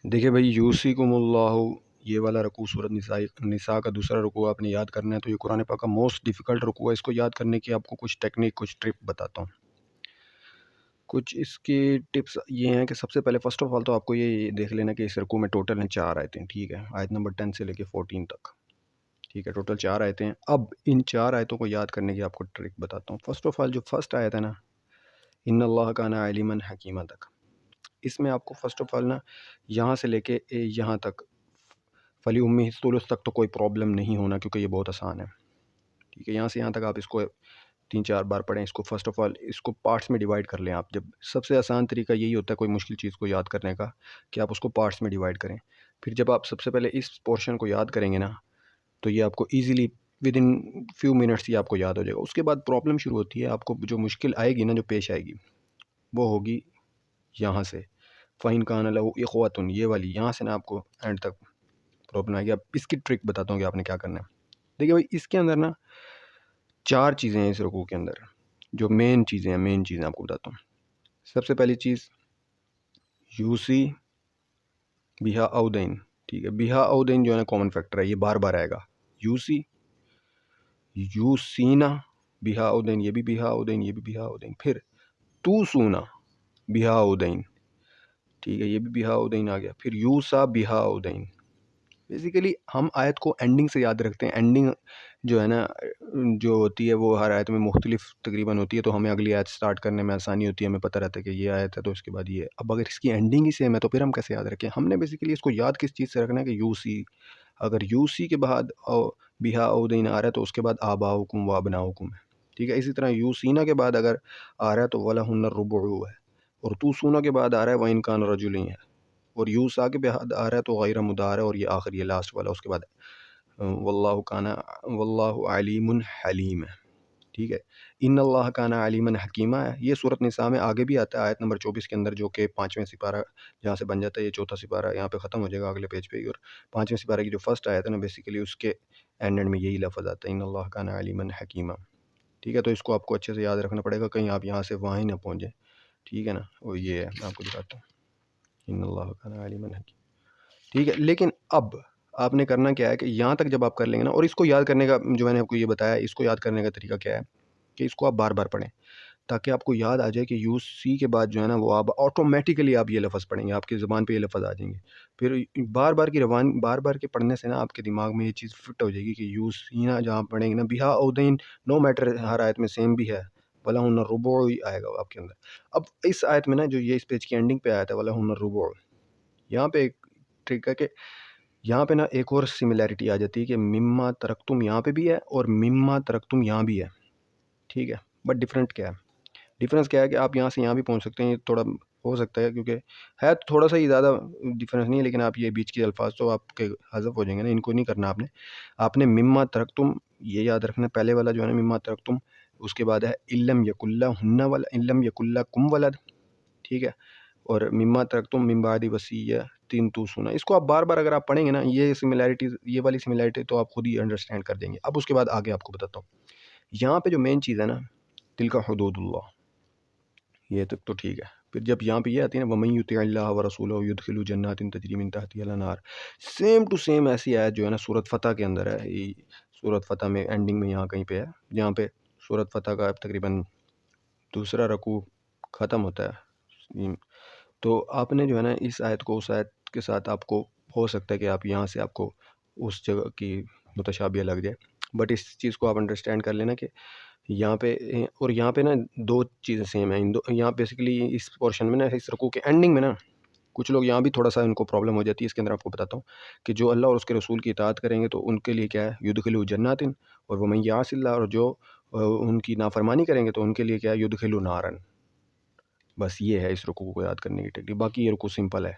دیکھیے بھائی، یوصیکم اللہ، یہ والا رکوع سورۃ نساء کا دوسرا رکوع آپ نے یاد کرنا ہے، تو یہ قرآن پاک کا موسٹ ڈیفیکلٹ رکوع ہے۔ اس کو یاد کرنے کی آپ کو کچھ ٹیکنیک، کچھ ٹرپ بتاتا ہوں۔ کچھ اس کی ٹپس یہ ہیں کہ سب سے پہلے فرسٹ آف آل تو آپ کو یہ دیکھ لینا کہ اس رکوع میں ٹوٹل ہیں 4 آیتیں، ٹھیک ہے، آیت نمبر 10 سے لے کے 14 تک، ٹھیک ہے، ٹوٹل 4 آیتیں ہیں۔ اب ان 4 آیتوں کو یاد کرنے کی آپ کو ٹرک بتاتا ہوں۔ فرسٹ آف آل جو فرسٹ آیت ہے نا، ان اللہ کان علیما حکیما تک، اس میں آپ کو فرسٹ آف آل نا یہاں سے لے کے یہاں تک فلی امی الثلث تک تو کوئی پرابلم نہیں ہونا، کیونکہ یہ بہت آسان ہے، ٹھیک ہے۔ یہاں سے یہاں تک آپ اس کو 3-4 بار پڑھیں۔ اس کو فرسٹ آف آل اس کو پارٹس میں ڈیوائڈ کر لیں آپ۔ جب سب سے آسان طریقہ یہی ہوتا ہے کوئی مشکل چیز کو یاد کرنے کا، کہ آپ اس کو پارٹس میں ڈیوائڈ کریں۔ پھر جب آپ سب سے پہلے اس پورشن کو یاد کریں گے نا، تو یہ آپ کو easily within few minutes ہی آپ کو یاد ہو جائے گا۔ اس کے بعد پرابلم شروع ہوتی ہے، آپ کو جو مشکل آئے گی نا، جو پیش آئے گی، وہ ہوگی یہاں سے فَإِنْ كَانَ لَهُ إِخْوَةٌ، یہ والی یہاں سے نا آپ کو اینڈ تک پرابلم آئے گی۔ اب اس کی ٹرک بتاتا ہوں کہ آپ نے کیا کرنا ہے۔ دیکھیے بھائی، اس کے اندر نا 4 چیزیں ہیں اس رکوع کے اندر، جو مین چیزیں آپ کو بتاتا ہوں۔ سب سے پہلی چیز یوسی بہا اودین، ٹھیک ہے۔ بہا اودین جو ہے نا کامن فیکٹر ہے، یہ بار بار آئے گا۔ یوسی، یوسینا بہا اودین، یہ بھی بہا اودین، یہ بھی بہا اودین۔ پھر تو سونا بہا اودین، ٹھیک ہے، یہ بھی بہا اودین آ گیا۔ پھر یوسا بہا اودین۔ بیسیکلی ہم آیت کو اینڈنگ سے یاد رکھتے ہیں۔ اینڈنگ جو ہے نا، جو ہوتی ہے وہ ہر آیت میں مختلف تقریباً ہوتی ہے، تو ہمیں اگلی آیت سٹارٹ کرنے میں آسانی ہوتی ہے، ہمیں پتہ رہتا ہے کہ یہ آیت ہے تو اس کے بعد یہ ہے۔ اب اگر اس کی اینڈنگ ہی سیم ہے تو پھر ہم کیسے یاد رکھیں؟ ہم نے بیسیکلی اس کو یاد کس چیز سے رکھنا ہے کہ یو سی، اگر یو سی کے بعد بہا اودین آ رہا ہے تو اس کے بعد آباؤکم و ابناؤکم ہے، ٹھیک ہے۔ اسی طرح یو سینا کے بعد اگر آ رہا ہے تو ولہن الربع ہے، اور تو سونا کے بعد آ رہا ہے وَإِنْ كَانَ رَجُلٌ ہے، اور یوسا کے بعد آ رہا ہے تو غیر مدار ہے، اور یہ آخر یہ لاسٹ والا اس کے بعد واللہ علیم حلیم ہے، ٹھیک ہے۔ ان اللہ کان علیما حکیمہ ہے، یہ سورۃ نساء میں آگے بھی آتا ہے آیت نمبر 24 کے اندر، جو کہ 5واں سپارہ جہاں سے بن جاتا ہے، یہ 4تھا سپارہ یہاں پہ ختم ہو جائے گا اگلے پیج پہ ہی، اور 5ویں سپارہ کی جو فرسٹ آیت ہے نا، بیسیکلی اس کے اینڈ میں یہی لفظ آتا ہے، ان اللہ کان علیما حکیمہ، ٹھیک ہے۔ تو اس کو آپ کو اچھے سے یاد رکھنا پڑے گا، کہیں آپ یہاں سے وہاں ہی نہ پہنچ جائیں، ٹھیک ہے نا۔ وہ یہ ہے، میں آپ کو دکھاتا ہوں، ان اللہ کان علیما حکیمہ، ٹھیک ہے۔ لیکن اب آپ نے کرنا کیا ہے کہ یہاں تک جب آپ کر لیں گے نا، اور اس کو یاد کرنے کا جو میں نے آپ کو یہ بتایا، اس کو یاد کرنے کا طریقہ کیا ہے کہ اس کو آپ بار بار پڑھیں، تاکہ آپ کو یاد آ جائے کہ یو سی کے بعد جو ہے نا وہ آپ آٹومیٹیکلی آپ یہ لفظ پڑھیں گے، آپ کی زبان پہ یہ لفظ آ جائیں گے۔ پھر بار بار کے پڑھنے سے نا آپ کے دماغ میں یہ چیز فٹ ہو جائے گی کہ یو سینا جہاں پڑھیں گے نا، بہا اودین، نو میٹر ہر آیت میں سیم بھی ہے، ولہن الربع ہی آئے گا آپ کے اندر۔ اب اس آیت میں نا جو یہ اس پیج کی اینڈنگ پہ آیا تھا ولہن الربع، یہاں پہ ایک ٹرک ہے کہ یہاں پہ نا ایک اور سملیرٹی آ جاتی ہے کہ مما ترکتم یہاں پہ بھی ہے اور مما ترکتم یہاں بھی ہے، ٹھیک ہے۔ بٹ ڈفرینٹ کیا ہے؟ ڈفرینس کیا ہے کہ آپ یہاں سے یہاں بھی پہنچ سکتے ہیں، یہ تھوڑا ہو سکتا ہے، کیونکہ ہے تو تھوڑا سا ہی، زیادہ ڈفرینس نہیں ہے، لیکن آپ یہ بیچ کے الفاظ تو آپ کے حذف ہو جائیں گے نا، ان کو نہیں کرنا آپ نے مما ترکتم یہ یاد رکھنا، پہلے والا جو ہے نا مما ترکتم، اس کے بعد ہے علم یکن لہن علم یکن لکم ولد، ٹھیک ہے، اور مما ترکتم من بعد وصیۃ توصون، اس کو آپ بار بار اگر آپ پڑھیں گے نا، یہ سملیرٹیز، یہ والی سملیرٹی تو آپ خود ہی انڈرسٹینڈ کر دیں گے۔ اب اس کے بعد آگے آپ کو بتاتا ہوں، یہاں پہ جو مین چیز ہے نا، تلک حدود اللہ، یہ تک تو ٹھیک ہے۔ پھر جب یہاں پہ یہ آتی ہے نا وَمَن یُطِعِ اللَّهَ وَرَسُولَهُ يُدْخِلْهُ جَنَّاتٍ تَجْرِی مِن تَحْتِهَا الْأَنْہَارُ، سیم ٹو سیم ایسی آیت جو ہے نا سورۃ فتح کے اندر ہے، سورۃ فتح میں اینڈنگ میں یہاں کہیں پہ ہے، جہاں پہ سورۃ فتح کا تقریباً دوسرا رکوع ختم ہوتا ہے، تو آپ نے جو ہے نا اس آیت کو اس آیت کے ساتھ آپ کو ہو سکتا ہے کہ آپ یہاں سے آپ کو اس جگہ کی متشابیہ لگ جائے، بٹ اس چیز کو آپ انڈرسٹینڈ کر لینا کہ یہاں پہ اور یہاں پہ نا 2 چیزیں سیم ہیں، یہاں بیسیکلی اس پورشن میں نا، اس رکوع کے اینڈنگ میں نا، کچھ لوگ یہاں بھی تھوڑا سا ان کو پرابلم ہو جاتی ہے۔ اس کے اندر آپ کو بتاتا ہوں کہ جو اللہ اور اس کے رسول کی اطاعت کریں گے تو ان کے لیے کیا ہے، یدخلوا جنات، اور ومن یعص اللہ، اور جو ان کی نافرمانی کریں گے تو ان کے لیے کیا ہے، یدخلوا نارا۔ بس یہ ہے اس رکوع کو یاد کرنے کی ٹیکنیک، باقی یہ رکوع سمپل ہے۔